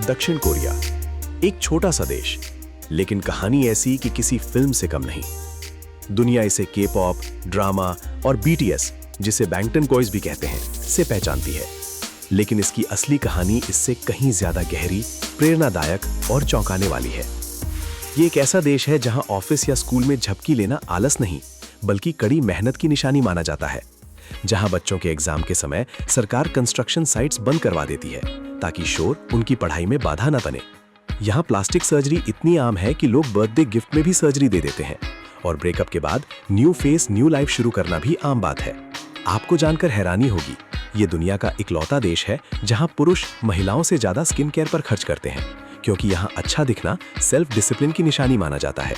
दक्षिण कोरिया, एक छोटा सा देश, लेकिन कहानी ऐसी कि किसी फिल्म से कम नहीं। दुनिया इसे के-पॉप, ड्रामा और बीटीएस, जिसे बैंगटन बॉयज भी कहते हैं, से पहचानती है। लेकिन इसकी असली कहानी इससे कहीं ज्यादा गहरी, प्रेरणादायक और चौंकाने वाली है। ये एक ऐसा देश है जहां ऑफिस या स्कूल में झपकी लेना आलस नहीं, बल्कि कड़ी मेहनत की निशानी माना जाता है। जहां बच्चों के एग्जाम के समय सरकार कंस्ट्रक्शन साइट्स बंद करवा देती है ताकि शोर उनकी पढ़ाई में बाधा न बने। यहाँ प्लास्टिक सर्जरी इतनी आम है कि लोग बर्थडे गिफ्ट में भी सर्जरी दे देते हैं, और ब्रेकअप के बाद न्यू फेस न्यू लाइफ शुरू करना भी आम बात है। आपको जानकर हैरानी होगी, ये दुनिया का इकलौता देश है जहां पुरुष महिलाओं से ज्यादा स्किन केयर पर खर्च करते हैं, क्योंकि यहाँ अच्छा दिखना सेल्फ डिसिप्लिन की निशानी माना जाता है।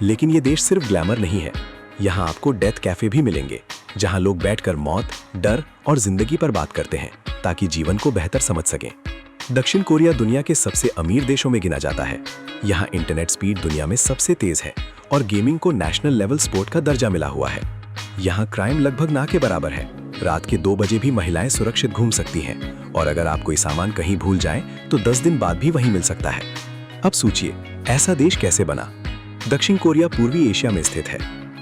लेकिन ये देश सिर्फ ग्लैमर नहीं है। यहाँ आपको डेथ कैफे भी मिलेंगे, जहाँ लोग बैठकर मौत, डर और जिंदगी पर बात करते हैं ताकि जीवन को बेहतर समझ सकें। दक्षिण कोरिया दुनिया के सबसे अमीर देशों में गिना जाता है। यहाँ इंटरनेट स्पीड दुनिया में सबसे तेज है और गेमिंग को नेशनल लेवल स्पोर्ट का दर्जा मिला हुआ है। यहाँ क्राइम लगभग ना के बराबर है। रात के 2 बजे भी महिलाएं सुरक्षित घूम सकती हैं, और अगर आप कोई सामान कहीं भूल जाएं तो 10 दिन बाद भी वहीं मिल सकता है। अब सोचिए, ऐसा देश कैसे बना? दक्षिण कोरिया पूर्वी एशिया में स्थित है।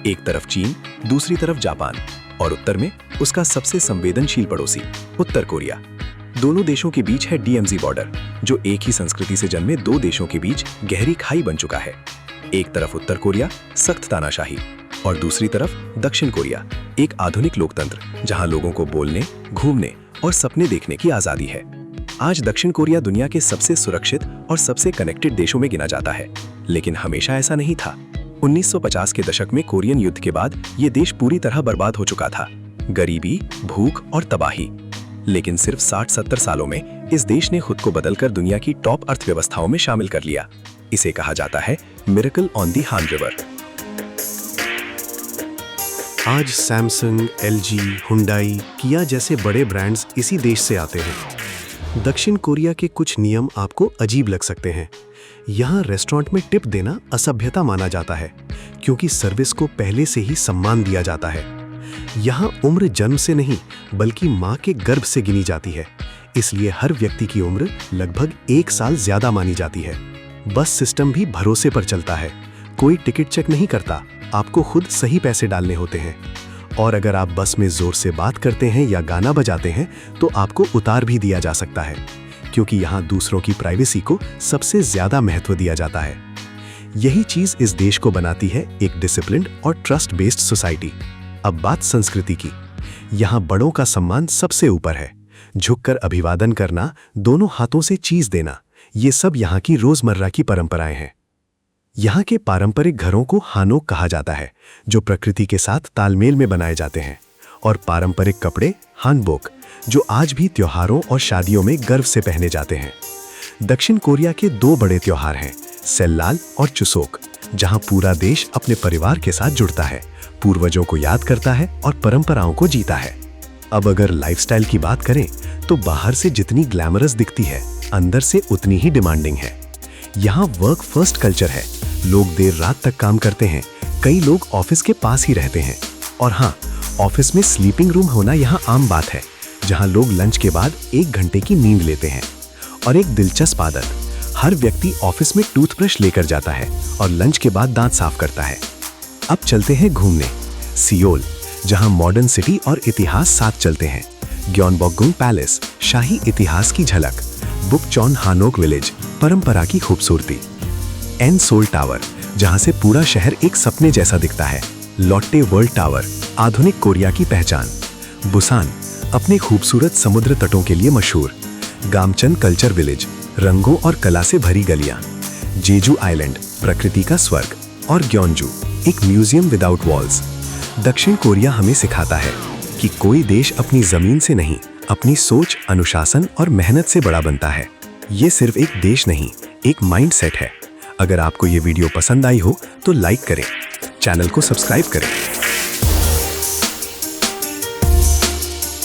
एक तरफ चीन, दूसरी तरफ जापान, और उत्तर में उसका सबसे संवेदनशील पड़ोसी उत्तर कोरिया। दोनों देशों के बीच है डीएमजी बॉर्डर, जो एक ही संस्कृति से जन्मे 2 देशों के बीच गहरी खाई बन चुका है। एक तरफ उत्तर कोरिया, सख्त तानाशाही, और दूसरी तरफ दक्षिण कोरिया, एक आधुनिक लोकतंत्र जहां लोगों को बोलने, घूमने और सपने देखने की आजादी है। आज दक्षिण कोरिया दुनिया के सबसे सुरक्षित और सबसे कनेक्टेड देशों में गिना जाता है, लेकिन हमेशा ऐसा नहीं था। 1950 के दशक में कोरियन युद्ध के बाद ये देश पूरी तरह बर्बाद हो चुका था। गरीबी, भूख और तबाही। लेकिन सिर्फ 60-70 सालों में इस देश ने खुद को बदलकर दुनिया की टॉप अर्थव्यवस्थाओं में शामिल कर लिया। इसे कहा जाता है मिरेकल ऑन दी हान रिवर। आज सैमसंग, एलजी, हुंडई, किया जैसे बड़े ब्रांड्स इसी देश से आते हैं। दक्षिण कोरिया के कुछ नियम आपको अजीब लग सकते हैं। यहाँ रेस्टोरेंट में टिप देना असभ्यता माना जाता है, क्योंकि सर्विस को पहले से ही सम्मान दिया जाता है। यहाँ उम्र जन्म से नहीं, बल्कि माँ के गर्भ से गिनी जाती है, इसलिए हर व्यक्ति की उम्र लगभग 1 साल ज्यादा मानी जाती है। बस सिस्टम भी भरोसे पर चलता है। कोई टिकट चेक नहीं करता, आपको खुद सही पैसे डालने होते हैं। और अगर आप बस में जोर से बात करते हैं या गाना बजाते हैं तो आपको उतार भी दिया जा सकता है, क्योंकि यहाँ दूसरों की प्राइवेसी को सबसे ज्यादा महत्व दिया जाता है। यही चीज इस देश को बनाती है एक डिसिप्लिन्ड और ट्रस्ट बेस्ड सोसाइटी। अब बात संस्कृति की। यहाँ बड़ों का सम्मान सबसे ऊपर है। झुककर अभिवादन करना, दोनों हाथों से चीज देना, ये सब यहाँ की रोजमर्रा की परंपराएं हैं। यहाँ के पारंपरिक घरों को हानोक कहा जाता है, जो प्रकृति के साथ तालमेल में बनाए जाते हैं। और पारंपरिक कपड़े हानबोक, जो आज भी त्योहारों और शादियों में गर्व से पहने जाते हैं। दक्षिण कोरिया के 2 बड़े त्योहार हैं, सेल्लाल और चुसोक, जहां पूरा देश अपने परिवार के साथ जुड़ता है, पूर्वजों को याद करता है और परंपराओं को जीता है। अब अगर लाइफस्टाइल की बात करें तो बाहर से जितनी ग्लैमरस दिखती है, अंदर से उतनी ही डिमांडिंग है। यहाँ वर्क फर्स्ट कल्चर है। लोग देर रात तक काम करते हैं। कई लोग ऑफिस के पास ही रहते हैं। और हाँ, ऑफिस में स्लीपिंग रूम होना यहाँ आम बात है, जहाँ लोग लंच के बाद 1 घंटे की नींद लेते हैं। और एक दिलचस्प आदत, हर व्यक्ति ऑफिस में टूथब्रश लेकर जाता है और लंच के बाद दांत साफ करता है। अब चलते हैं घूमने। सियोल, जहाँ मॉडर्न सिटी और इतिहास साथ चलते हैं। ग्योनबोकगुंग पैलेस, शाही इतिहास की झलक। बुकचॉन हानोक विलेज, परंपरा की खूबसूरती। एन सोल टावर, जहां से पूरा शहर एक सपने जैसा दिखता है। लॉट्टे वर्ल्ड टावर, आधुनिक कोरिया की पहचान। बुसान, अपने खूबसूरत समुद्र तटों के लिए मशहूर। गामचन कल्चर विलेज, रंगों और कला से भरी गलियां। जेजू आइलैंड, प्रकृति का स्वर्ग। और ग्योनजू, एक म्यूजियम विदाउट वॉल्स। दक्षिण कोरिया हमें सिखाता है कि कोई देश अपनी जमीन से नहीं, अपनी सोच, अनुशासन और मेहनत से बड़ा बनता है। ये सिर्फ एक देश नहीं, एक माइंडसेट है। अगर आपको ये वीडियो पसंद आई हो तो लाइक करें, चैनल को सब्सक्राइब करें